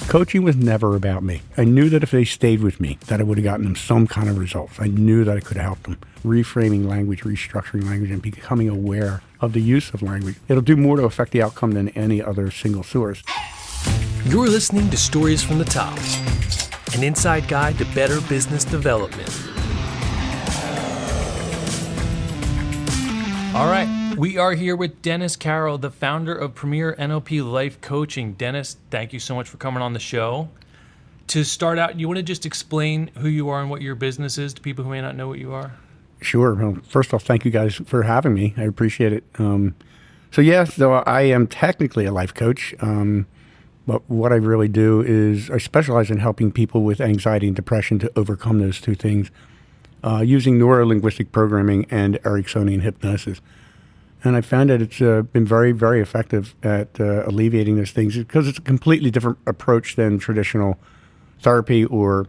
Coaching was never about me. I knew that if they stayed with me, that I would have gotten them some kind of results. I knew that I could have helped them. Reframing language, restructuring language, and becoming aware of the use of language. It'll do more to affect the outcome than any other single source. You're listening to Stories from the Top, an inside guide to better business development. All right, we are here with Dennis Carroll, the founder of Premier NLP Life Coaching. Dennis, thank you so much for coming on the show. To start out, you want to just explain who you are and what your business is to people who may not know what you are? Sure. Well, first off, thank you guys for having me. I appreciate it. So I am technically a life coach, but what I really do is I specialize in helping people with anxiety and depression to overcome those two things using neuro-linguistic programming and Ericksonian hypnosis. And I found that it's been very, very effective at alleviating those things because it's a completely different approach than traditional therapy or,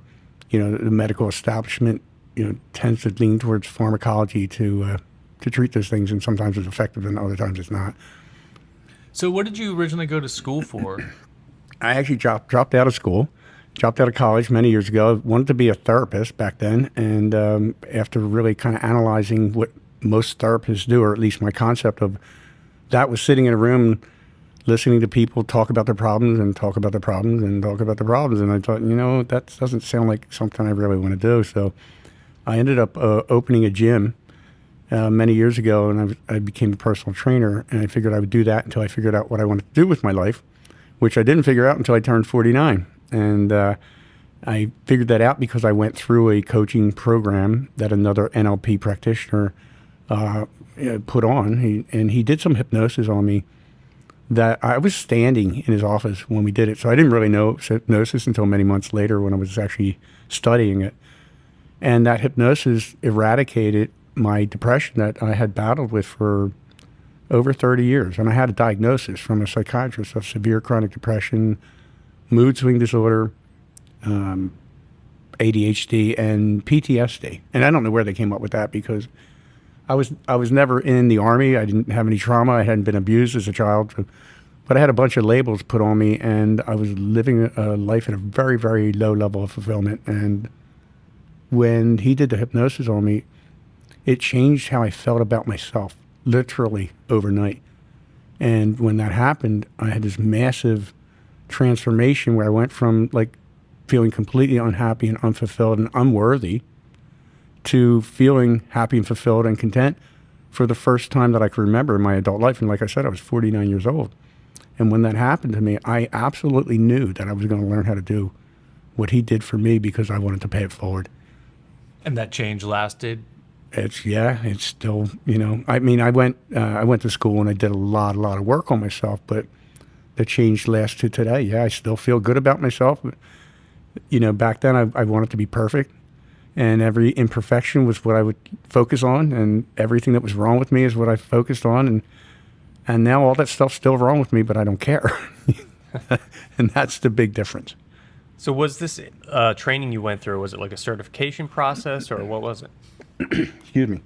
the medical establishment, tends to lean towards pharmacology to treat those things, and sometimes it's effective and other times it's not. So what did you originally go to school for? I actually dropped out of school, dropped out of college many years ago. I wanted to be a therapist back then, and after really kind of analyzing what most therapists do, or at least my concept of that was sitting in a room listening to people talk about their problems and talk about their problems and talk about their problems, and I thought, that doesn't sound like something I really want to do. So I ended up opening a gym many years ago, and I became a personal trainer, and I figured I would do that until I figured out what I wanted to do with my life, which I didn't figure out until I turned 49. And I figured that out because I went through a coaching program that another NLP practitioner put on. He did some hypnosis on me that I was standing in his office when we did it. So I didn't really know hypnosis until many months later when I was actually studying it. And that hypnosis eradicated my depression that I had battled with for over 30 years. And I had a diagnosis from a psychiatrist of severe chronic depression, mood swing disorder, ADHD, and PTSD. And I don't know where they came up with that because I was never in the Army. I didn't have any trauma. I hadn't been abused as a child. But I had a bunch of labels put on me, and I was living a life at a very, very low level of fulfillment. And when he did the hypnosis on me, it changed how I felt about myself, literally overnight. And when that happened, I had this massive transformation where I went from feeling completely unhappy and unfulfilled and unworthy to feeling happy and fulfilled and content for the first time that I could remember in my adult life. And like I said, I was 49 years old. And when that happened to me, I absolutely knew that I was going to learn how to do what he did for me because I wanted to pay it forward. And that change lasted? It's still, I went to school and I did a lot of work on myself, but the change lasts to today. Yeah, I still feel good about myself. Back then I wanted to be perfect, and every imperfection was what I would focus on, and everything that was wrong with me is what I focused on. And now all that stuff's still wrong with me, but I don't care. And that's the big difference. So was this training you went through, was it like a certification process, or what was it? Excuse me.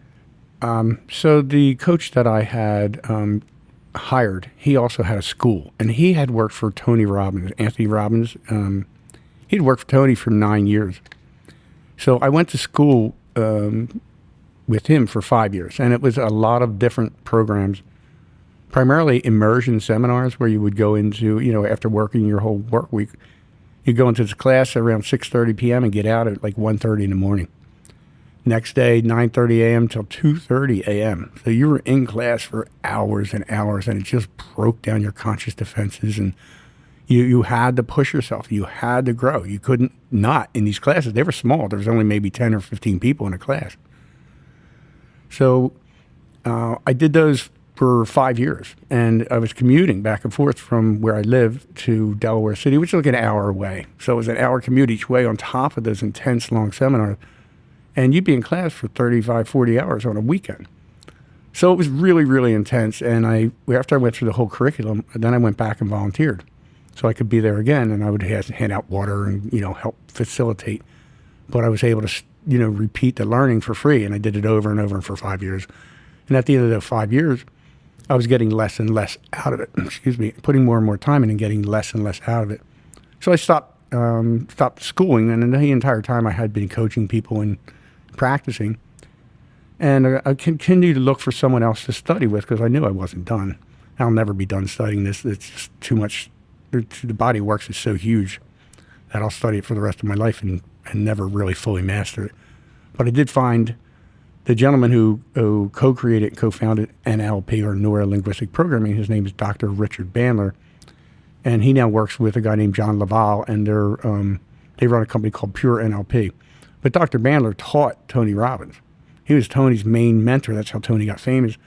So the coach that I had hired, he also had a school, and he had worked for Tony Robbins, Anthony Robbins. He'd worked for Tony for 9 years. So I went to school with him for 5 years, and it was a lot of different programs, primarily immersion seminars where you would go into, after working your whole work week, you'd go into this class around 6:30 p.m. and get out at 1:30 in the morning. Next day, 9:30 a.m. till 2:30 a.m. So you were in class for hours and hours, and it just broke down your conscious defenses, and you had to push yourself. You had to grow. You couldn't not in these classes. They were small. There was only maybe 10 or 15 people in a class. So I did those for 5 years, and I was commuting back and forth from where I lived to Delaware City, which is like an hour away. So it was an hour commute each way on top of those intense long seminars. And you'd be in class for 35, 40 hours on a weekend. So it was really, really intense. And after I went through the whole curriculum, then I went back and volunteered. So I could be there again, and I would hand out water and, help facilitate. But I was able to, repeat the learning for free. And I did it over and over for 5 years. And at the end of the 5 years, I was getting less and less out of it. Putting more and more time in and getting less and less out of it. So I stopped schooling, and the entire time I had been coaching people and practicing. And I continued to look for someone else to study with because I knew I wasn't done. I'll never be done studying this. It's just too much. The body of works is so huge that I'll study it for the rest of my life and never really fully master it. But I did find the gentleman who co-created and co-founded NLP, or neuro-linguistic programming. His name is Dr. Richard Bandler. And he now works with a guy named John Laval, and they run a company called Pure NLP. But Dr. Bandler taught Tony Robbins. He was Tony's main mentor. That's how Tony got famous.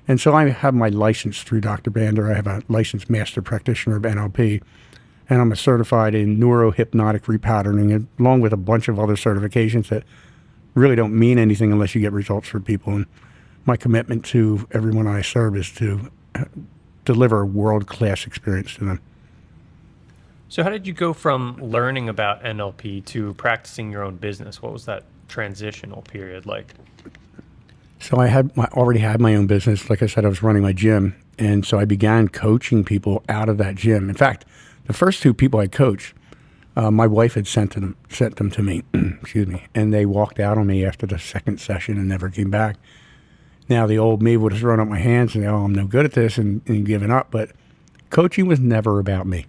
And so I have my license through Dr. Bandler. I have a licensed master practitioner of NLP, and I'm a certified in neurohypnotic repatterning, along with a bunch of other certifications that really don't mean anything unless you get results for people. And my commitment to everyone I serve is to deliver a world-class experience to them. So how did you go from learning about NLP to practicing your own business? What was that transitional period like? So I already had my own business. Like I said, I was running my gym. And so I began coaching people out of that gym. In fact, the first two people I coached, my wife had sent them to me, excuse me, and they walked out on me after the second session and never came back. Now, the old me would have thrown up my hands and, oh, I'm no good at this, and given up. But coaching was never about me.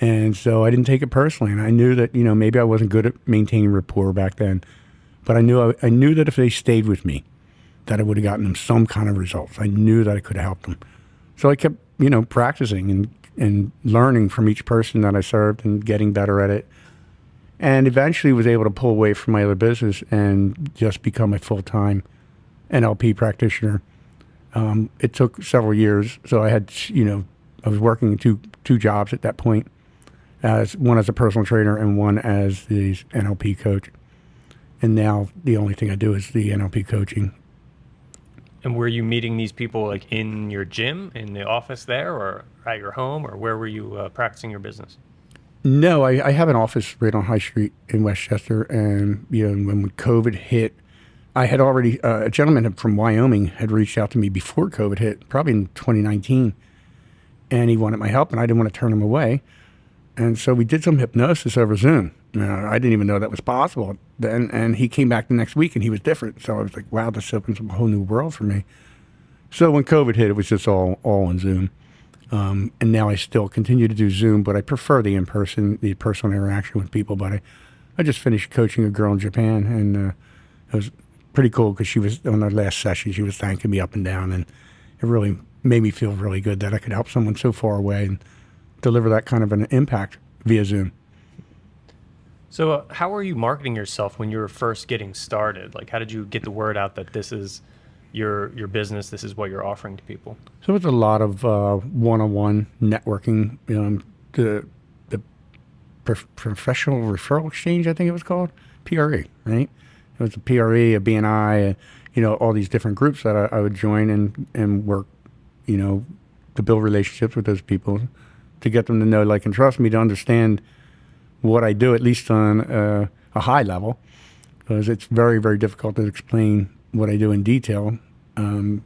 And so I didn't take it personally. And I knew that, maybe I wasn't good at maintaining rapport back then. But I knew that if they stayed with me, that I would have gotten them some kind of results. I knew that I could have helped them. So I kept, practicing and learning from each person that I served and getting better at it. And eventually was able to pull away from my other business and just become a full-time NLP practitioner. It took several years. So I had, I was working two jobs at that point, one as a personal trainer and one as the NLP coach. And now the only thing I do is the NLP coaching. And were you meeting these people like in your gym, in the office there, or at your home, or where were you practicing your business? No, I have an office right on High Street in Westchester. And, when COVID hit, I had already, a gentleman from Wyoming had reached out to me before COVID hit, probably in 2019. And he wanted my help, and I didn't want to turn him away. And so we did some hypnosis over Zoom. I didn't even know that was possible then. And he came back the next week, and he was different. So I was like, wow, this opens up a whole new world for me. So when COVID hit, it was just all on Zoom. And now I still continue to do Zoom, but I prefer the the personal interaction with people. But I just finished coaching a girl in Japan, and it was pretty cool because she was, on our last session, she was thanking me up and down. And it really made me feel really good that I could help someone so far away and deliver that kind of an impact via Zoom. So how were you marketing yourself when you were first getting started? Like, how did you get the word out that this is your business, this is what you're offering to people? So it's a lot of one-on-one networking. The Professional Referral Exchange, I think it was called, PRE, right? It was a PRE, a BNI, all these different groups that I would join and work, to build relationships with those people, to get them to know, like, and trust me, to understand what I do, at least on a high level, because it's very, very difficult to explain what I do in detail. Even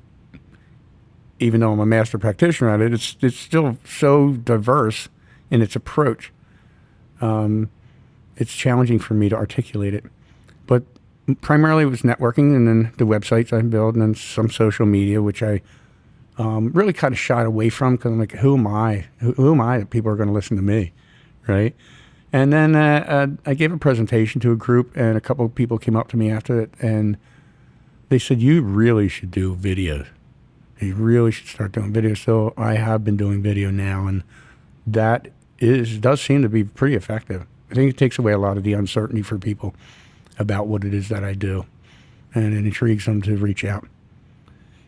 though I'm a master practitioner at it, it's still so diverse in its approach. It's challenging for me to articulate it. But primarily it was networking, and then the websites I built, and then some social media, which I really kind of shied away from because I'm like, who am I? Who am I that people are going to listen to me, right? And then I gave a presentation to a group, and a couple of people came up to me after it, and they said, you really should do videos. You really should start doing videos. So I have been doing video now, and that does seem to be pretty effective. I think it takes away a lot of the uncertainty for people about what it is that I do, and it intrigues them to reach out.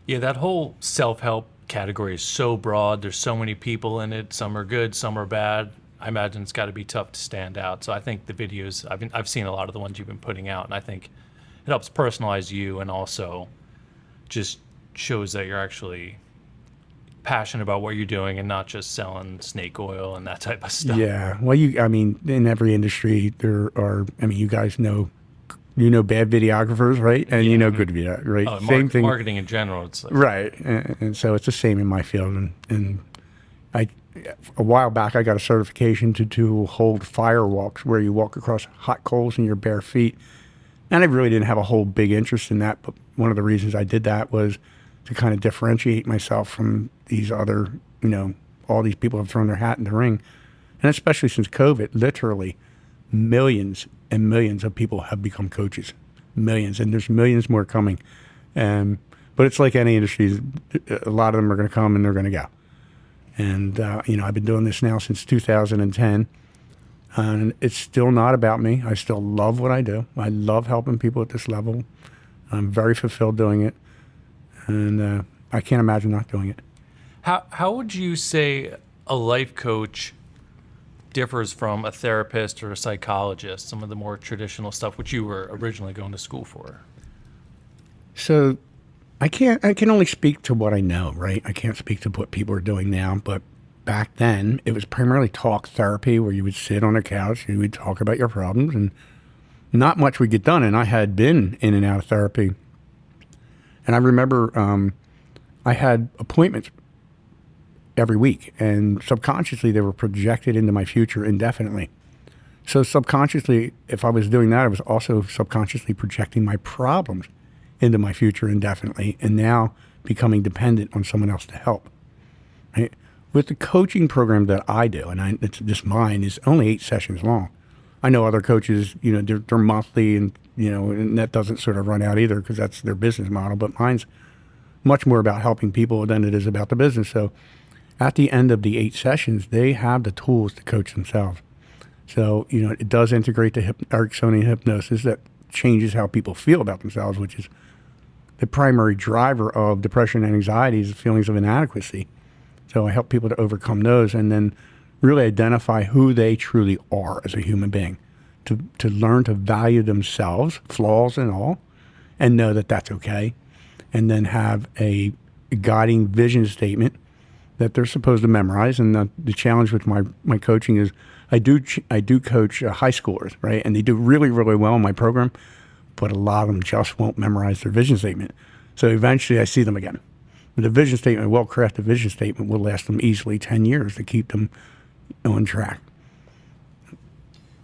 Yeah, that whole self-help category is so broad. There's so many people in it. Some are good, some are bad. I imagine it's got to be tough to stand out. So I think the videos, I've seen a lot of the ones you've been putting out, and I think it helps personalize you, and also just shows that you're actually passionate about what you're doing and not just selling snake oil and that type of stuff. Yeah. Well, in every industry, you guys know, bad videographers, right? And good video, right? Same thing. Marketing in general. It's like, right. And so it's the same in my field. And a while back, I got a certification to hold fire walks where you walk across hot coals in your bare feet. And I really didn't have a whole big interest in that. But one of the reasons I did that was to kind of differentiate myself from these other, all these people have thrown their hat in the ring. And especially since COVID, literally millions and millions of people have become coaches. Millions. And there's millions more coming. But it's like any industry, a lot of them are going to come and they're going to go. And, I've been doing this now since 2010. And it's still not about me. I still love what I do. I love helping people at this level. I'm very fulfilled doing it. And I can't imagine not doing it. How would you say a life coach differs from a therapist or a psychologist, some of the more traditional stuff which you were originally going to school for? So I can only speak to what I know, right? I can't speak to what people are doing now, but back then it was primarily talk therapy where you would sit on a couch, you would talk about your problems, and not much would get done. And I had been in and out of therapy. And I remember I had appointments every week, and subconsciously they were projected into my future indefinitely. So subconsciously, if I was doing that, I was also subconsciously projecting my problems into my future indefinitely, and now becoming dependent on someone else to help. Right? With the coaching program that I do, and this mine is only 8 sessions long. I know other coaches, they're monthly, and that doesn't sort of run out either because that's their business model. But mine's much more about helping people than it is about the business. So at the end of the 8 sessions, they have the tools to coach themselves. So, it does integrate the Ericksonian hypnosis that changes how people feel about themselves, which is the primary driver of depression and anxiety is feelings of inadequacy. So I help people to overcome those and then really identify who they truly are as a human being, to learn to value themselves, flaws and all, and know that that's okay. And then have a guiding vision statement that they're supposed to memorize. And the challenge with my coaching is I do coach high schoolers, right? And they do really, really well in my program, but a lot of them just won't memorize their vision statement. So eventually I see them again. But the vision statement, a well-crafted vision statement, will last them easily 10 years to keep them on track.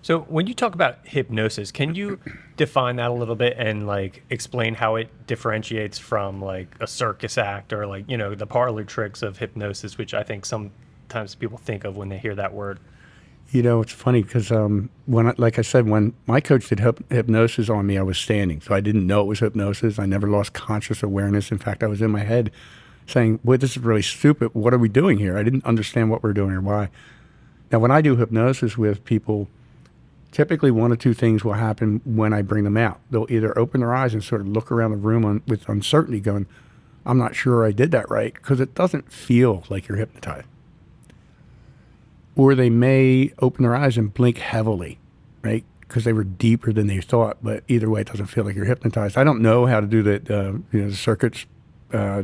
So when you talk about hypnosis, can you define that a little bit and explain how it differentiates from a circus act or the parlor tricks of hypnosis, which I think sometimes people think of when they hear that word? It's funny because when my coach did hypnosis on me, I was standing. So I didn't know it was hypnosis. I never lost conscious awareness. In fact, I was in my head saying, "Wait, this is really stupid. What are we doing here?" I didn't understand what we're doing or why. Now, when I do hypnosis with people, typically one of two things will happen when I bring them out. They'll either open their eyes and sort of look around the room with uncertainty going, "I'm not sure I did that right," because it doesn't feel like you're hypnotized. Or they may open their eyes and blink heavily, right? Because they were deeper than they thought. But either way, it doesn't feel like you're hypnotized. I don't know how to do the circuits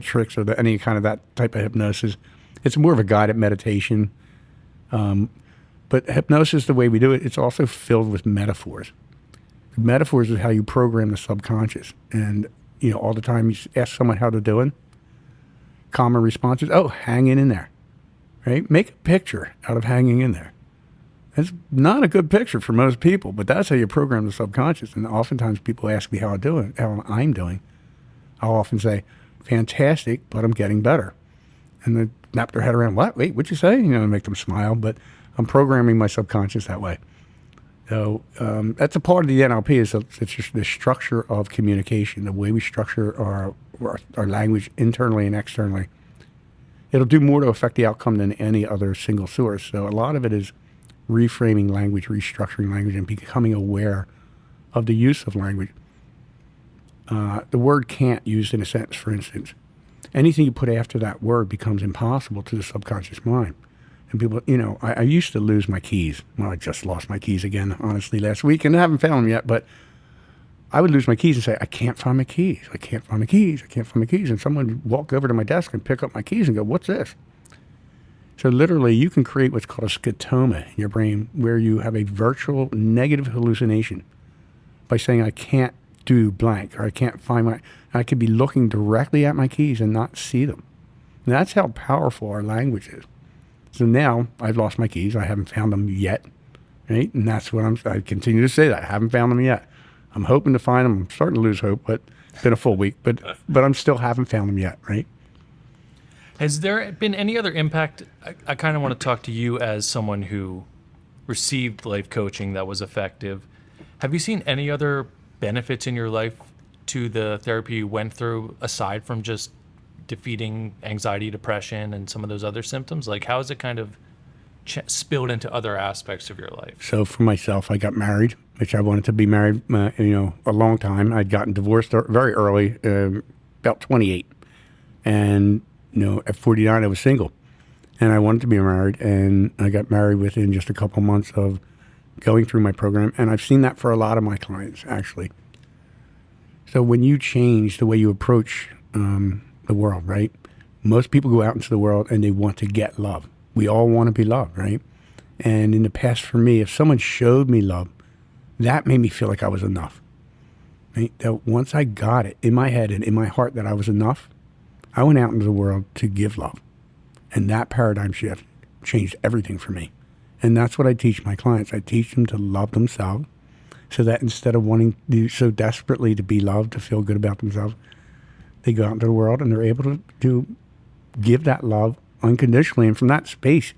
tricks or any kind of that type of hypnosis. It's more of a guided meditation. But hypnosis, the way we do it, it's also filled with metaphors. Metaphors is how you program the subconscious. And, all the time you ask someone how they're doing, common response is, "Oh, hanging in there." Right? Make a picture out of hanging in there. It's not a good picture for most people, but that's how you program the subconscious. And oftentimes people ask me how I'm doing. I'll often say, "Fantastic, but I'm getting better." And they snap their head around, "What? Wait, what'd you say?" Make them smile. But I'm programming my subconscious that way. So that's a part of the NLP is it's just the structure of communication, the way we structure our language internally and externally. It'll do more to affect the outcome than any other single source. So a lot of it is reframing language, restructuring language, and becoming aware of the use of language. The word "can't" used in a sentence, for instance, anything you put after that word becomes impossible to the subconscious mind. And people, I used to lose my keys. Well, I just lost my keys again, honestly, last week, and I haven't found them yet, but I would lose my keys and say, "I can't find my keys. I can't find my keys. I can't find my keys." And someone would walk over to my desk and pick up my keys and go, "What's this?" So literally, you can create what's called a scotoma in your brain where you have a virtual negative hallucination by saying, "I can't do blank," or "I can't find I could be looking directly at my keys and not see them." And that's how powerful our language is. So now I've lost my keys. I haven't found them yet, right? And that's what I continue to say that. I haven't found them yet. I'm hoping to find them. I'm starting to lose hope, but it's been a full week. But I'm still haven't found them yet, right? Has there been any other impact? I kind of want to talk to you as someone who received life coaching that was effective. Have you seen any other benefits in your life to the therapy you went through, aside from just defeating anxiety, depression, and some of those other symptoms? Like, how has it kind of spilled into other aspects of your life? So for myself, I got married, which I wanted to be married, a long time. I'd gotten divorced very early, about 28. And, at 49, I was single. And I wanted to be married, and I got married within just a couple months of going through my program. And I've seen that for a lot of my clients, actually. So when you change the way you approach the world, right? Most people go out into the world and they want to get love. We all want to be loved, right? And in the past, for me, if someone showed me love, that made me feel like I was enough. Right? That once I got it in my head and in my heart that I was enough, I went out into the world to give love. And that paradigm shift changed everything for me. And that's what I teach my clients. I teach them to love themselves so that instead of wanting so desperately to be loved, to feel good about themselves, they go out into the world and they're able to give that love unconditionally. And from that space,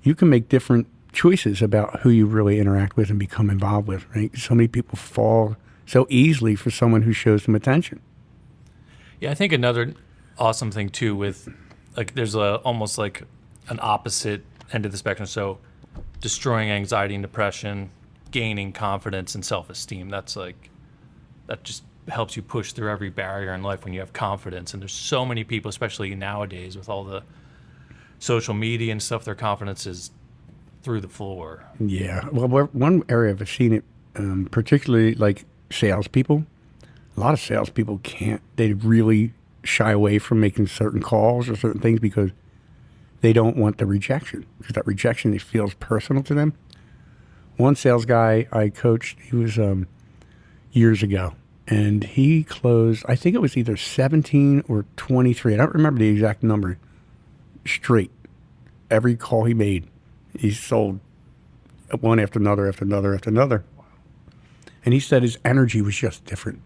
you can make different choices about who you really interact with and become involved with, right? So many people fall so easily for someone who shows them attention. Yeah, I think another awesome thing too with, like, there's almost like an opposite end of the spectrum. So destroying anxiety and depression, gaining confidence and self-esteem. That just helps you push through every barrier in life when you have confidence. And there's so many people, especially nowadays with all the social media and stuff, their confidence is through the floor. Yeah. Well, one area I've seen it, particularly like salespeople. A lot of salespeople they really shy away from making certain calls or certain things because they don't want the rejection. Because that rejection, it feels personal to them. One sales guy I coached, he was years ago, and he closed, I think it was either 17 or 23. I don't remember the exact number. Straight. Every call he made, he sold one after another, after another, after another. And he said his energy was just different.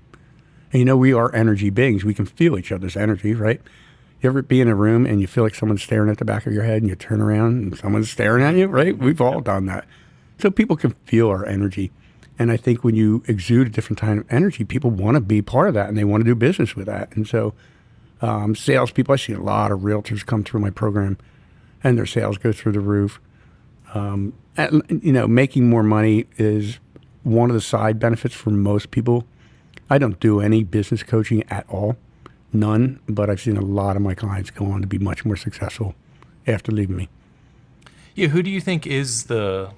And we are energy beings. We can feel each other's energy, right? You ever be in a room and you feel like someone's staring at the back of your head and you turn around and someone's staring at you, right? We've all done that. So people can feel our energy. And I think when you exude a different kind of energy, people want to be part of that and they want to do business with that. And so salespeople, I see a lot of realtors come through my program and their sales go through the roof. Making more money is one of the side benefits for most people. I don't do any business coaching at all, none, but I've seen a lot of my clients go on to be much more successful after leaving me. Yeah, who do you think is the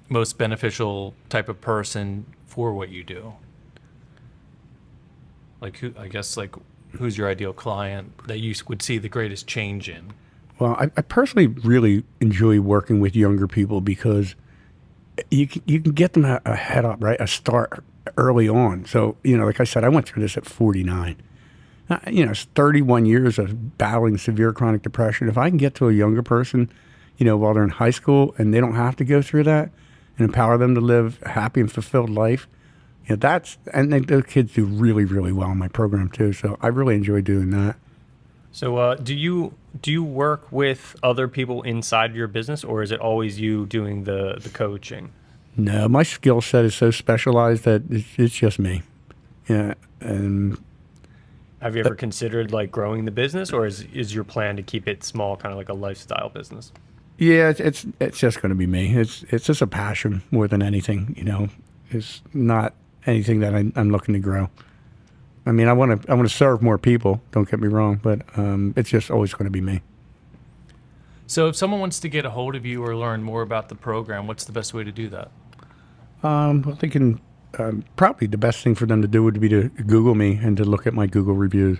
most beneficial type of person for what you do? Like, who's your ideal client that you would see the greatest change in? Well, I personally really enjoy working with younger people because you can get them a head up, right? A start early on. So, like I said, I went through this at 49. It's 31 years of battling severe chronic depression. If I can get to a younger person, while they're in high school and they don't have to go through that and empower them to live a happy and fulfilled life, and those kids do really, really well in my program too. So I really enjoy doing that. So do you work with other people inside your business, or is it always you doing the coaching? No, my skill set is so specialized that it's just me. Yeah, and have you ever considered like growing the business, or is your plan to keep it small, kind of like a lifestyle business? Yeah, it's just going to be me. It's just a passion more than anything. It's not anything that I'm looking to grow. I mean, I want to serve more people. Don't get me wrong, but it's just always going to be me. So, if someone wants to get a hold of you or learn more about the program, what's the best way to do that? Well, they can probably the best thing for them to do would be to Google me and to look at my Google reviews.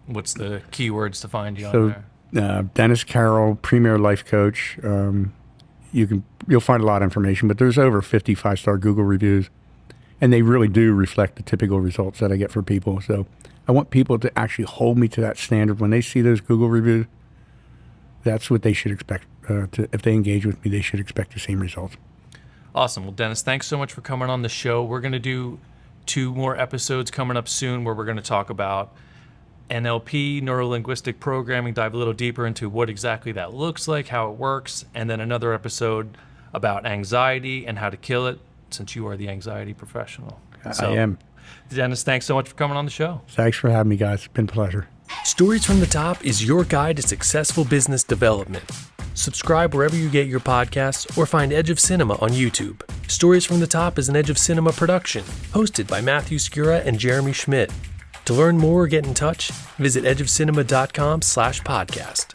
What's the keywords to find you on there? Dennis Carroll, Premier Life Coach. You'll find a lot of information, but there's over 50 5-star Google reviews, and they really do reflect the typical results that I get for people. So I want people to actually hold me to that standard when they see those Google reviews. That's what they should expect if they engage with me, they should expect the same results. Awesome. Well, Dennis, thanks so much for coming on the show. We're going to do 2 more episodes coming up soon where we're going to talk about NLP, neuro-linguistic programming, dive a little deeper into what exactly that looks like, how it works, and then another episode about anxiety and how to kill it, since you are the anxiety professional. I am. Dennis, thanks so much for coming on the show. Thanks for having me, guys. It's been a pleasure. Stories from the Top is your guide to successful business development. Subscribe wherever you get your podcasts or find Edge of Cinema on YouTube. Stories from the Top is an Edge of Cinema production, hosted by Matthew Skura and Jeremy Schmidt. To learn more or get in touch, visit edgeofcinema.com/podcast.